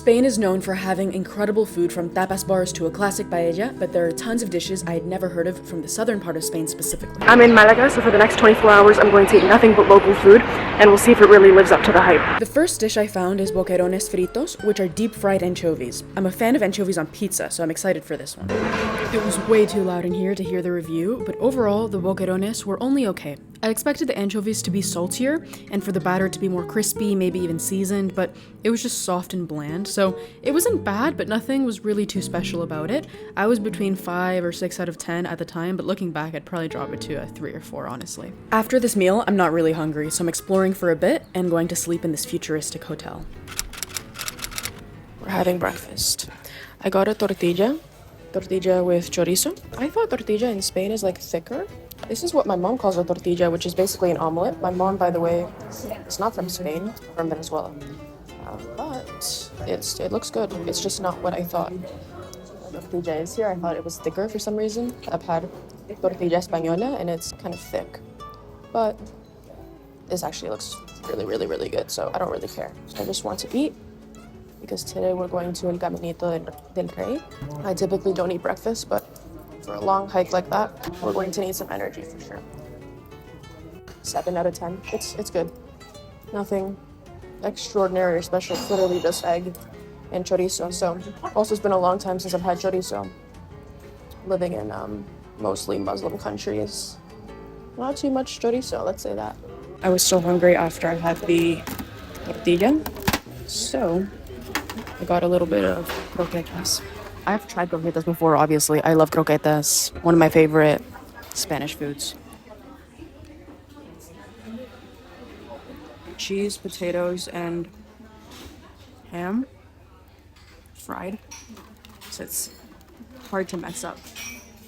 Spain is known for having incredible food from tapas bars to a classic paella, but there are tons of dishes I had never heard of from the southern part of Spain specifically. I'm in Málaga, so for the next 24 hours I'm going to eat nothing but local food, and we'll see if it really lives up to the hype. The first dish I found is boquerones fritos, which are deep-fried anchovies. I'm a fan of anchovies on pizza, so I'm excited for this one. It was way too loud in here to hear the review, but overall, the boquerones were only okay. I expected the anchovies to be saltier, and for the batter to be more crispy, maybe even seasoned, but it was just soft and bland, so it wasn't bad, but nothing was really too special about it. I was between 5 or 6 out of 10 at the time, but looking back, I'd probably drop it to a 3 or 4, honestly. After this meal, I'm not really hungry, so I'm exploring for a bit and going to sleep in this futuristic hotel. We're having breakfast. I got a tortilla with chorizo. I thought tortilla in Spain is like thicker. This is what my mom calls a tortilla, which is basically an omelette. My mom, by the way, is not from Spain, from Venezuela. But it looks good. It's just not what I thought tortilla is here. I thought it was thicker for some reason. I've had tortilla española and it's kind of thick. But this actually looks really, really, really good, so I don't really care. I just want to eat because today we're going to El Caminito del Rey. I typically don't eat breakfast, but for a long hike like that, we're going to need some energy for sure. 7 out of 10. It's good. Nothing extraordinary or special. It's literally just egg and chorizo. So also it's been a long time since I've had chorizo. Living in mostly Muslim countries, not too much chorizo, let's say that. I was so hungry after I had the tortilla, so I got a little bit of croquetas. I've tried croquetas before, obviously. I love croquetas, one of my favorite Spanish foods. Cheese, potatoes, and ham, fried, so it's hard to mess up.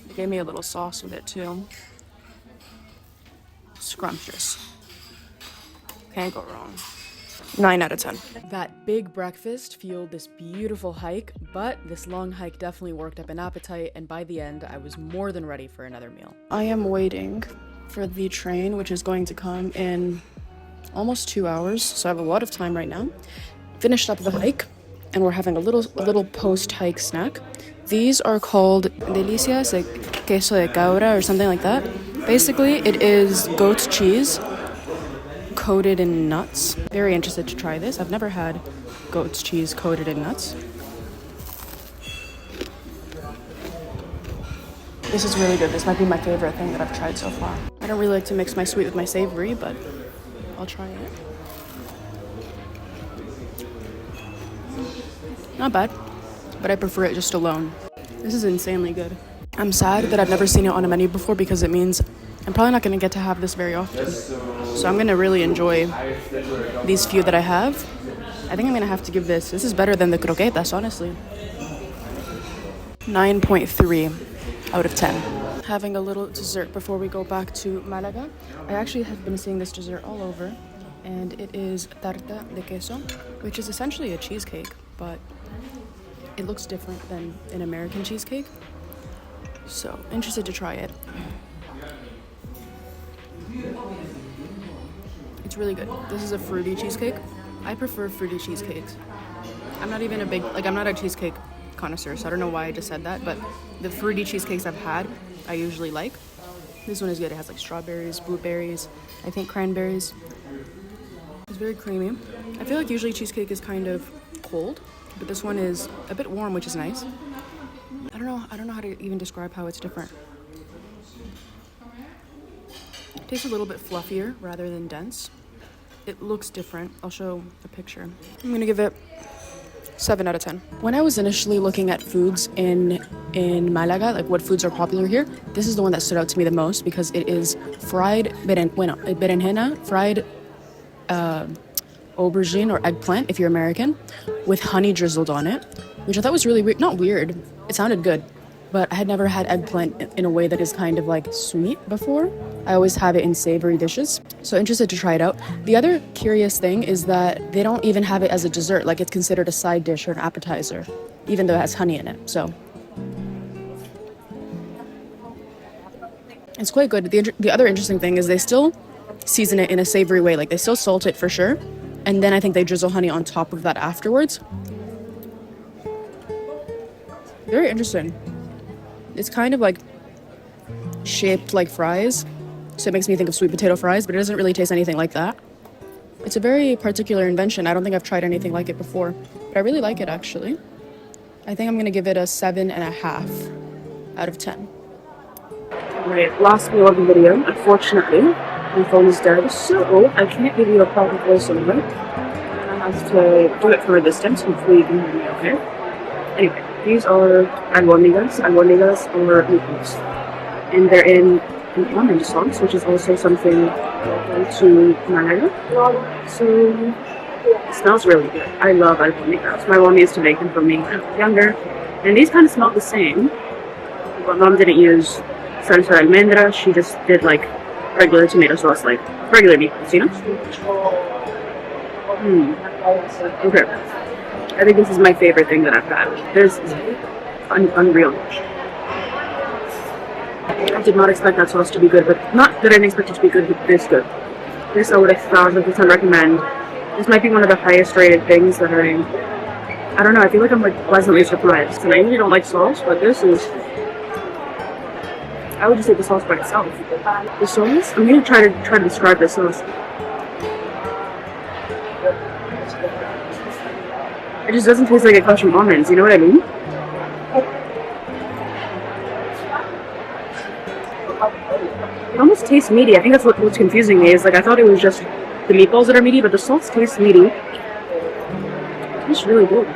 They gave me a little sauce with it too. Scrumptious. Can't go wrong. 9 out of 10. That big breakfast fueled this beautiful hike, but this long hike definitely worked up an appetite, and by the end, I was more than ready for another meal. I am waiting for the train, which is going to come in almost 2 hours, so I have a lot of time right now. Finished up the hike, and we're having a little post-hike snack. These are called delicias, like queso de cabra or something like that. Basically, it is goat's cheese coated in nuts. Very interested to try this. I've never had goat's cheese coated in nuts. This is really good. This might be my favorite thing that I've tried so far. I don't really like to mix my sweet with my savory, but I'll try it. Not bad, but I prefer it just alone. This is insanely good. I'm sad that I've never seen it on a menu before because it means I'm probably not going to get to have this very often. So I'm going to really enjoy these few that I have. I think I'm going to have to give this is better than the croquetas, honestly. 9.3 out of 10. Having a little dessert before we go back to Málaga. I actually have been seeing this dessert all over, and it is tarta de queso, which is essentially a cheesecake, but it looks different than an American cheesecake. So, interested to try it. It's really good. This is a fruity cheesecake. I prefer fruity cheesecakes. I'm not even I'm not a cheesecake connoisseur, so I don't know why I just said that, but the fruity cheesecakes I've had, I usually like. This one is good. It has like strawberries, blueberries, I think cranberries. It's very creamy. I feel like usually cheesecake is kind of cold, but this one is a bit warm, which is nice. I don't know how to even describe how it's different. It tastes a little bit fluffier rather than dense. It looks different. I'll show a picture. I'm gonna give it 7 out of 10. When I was initially looking at foods in Málaga, like what foods are popular here, this is the one that stood out to me the most because it is fried berenjena, fried aubergine or eggplant if you're American, with honey drizzled on it, which I thought was really weird. Not weird, it sounded good, but I had never had eggplant in a way that is kind of like sweet before. I always have it in savory dishes, so interested to try it out. The other curious thing is that they don't even have it as a dessert, like it's considered a side dish or an appetizer, even though it has honey in it, so. It's quite good. The other interesting thing is they still season it in a savory way, like they still salt it for sure, and then I think they drizzle honey on top of that afterwards. Very interesting. It's kind of like shaped like fries, so it makes me think of sweet potato fries, but it doesn't really taste anything like that. It's a very particular invention. I don't think I've tried anything like it before, but I really like it actually. I think I'm gonna give it a 7.5 out of 10. Right, last meal of the video. Unfortunately, my phone is dead, so I can't give you a proper voiceover. I have to do it from a distance. Hopefully you can hear me okay. Anyway, these are albóndigas. Albóndigas or meatballs. And they're in an almond sauce, which is also something to Málaga. So it smells really good. I love albóndigas. My mom used to make them for me when I was younger. And these kind of smell the same. But mom didn't use salsa almendras. She just did like regular tomato sauce, like regular meatballs, you know? Okay. I think this is my favorite thing that I've had. This is unreal. I did not expect that sauce to be good, but not that I didn't expect it to be good, but this good. This I would 1,000% recommend. This might be one of the highest rated things that I don't know, I feel like I'm like pleasantly surprised. And I usually don't like sauce, but this is, I would just eat the sauce by itself. The sauce, I'm gonna try to describe this sauce. It just doesn't taste like it comes from almonds, you know what I mean? It almost tastes meaty. I think that's what's confusing me, is like I thought it was just the meatballs that are meaty, but the sauce tastes meaty. It tastes really good.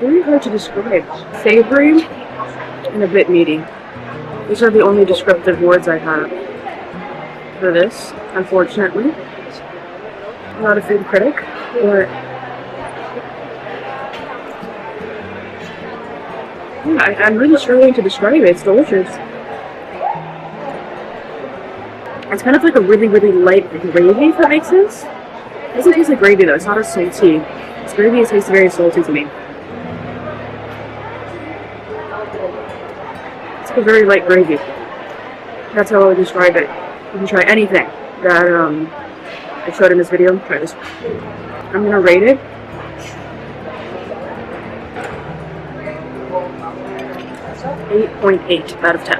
Very hard to describe. Savory and a bit meaty. These are the only descriptive words I have for this, unfortunately. I'm not a food critic, but yeah, I'm really struggling to describe it. It's delicious. It's kind of like a really, really light gravy, if that makes sense. It doesn't taste like gravy though, it's not as salty. It's gravy, it tastes very salty to me. It's like a very light gravy. That's how I would describe it. You can try anything that I showed in this video. Try this. I'm gonna rate it 8.8 out of 10.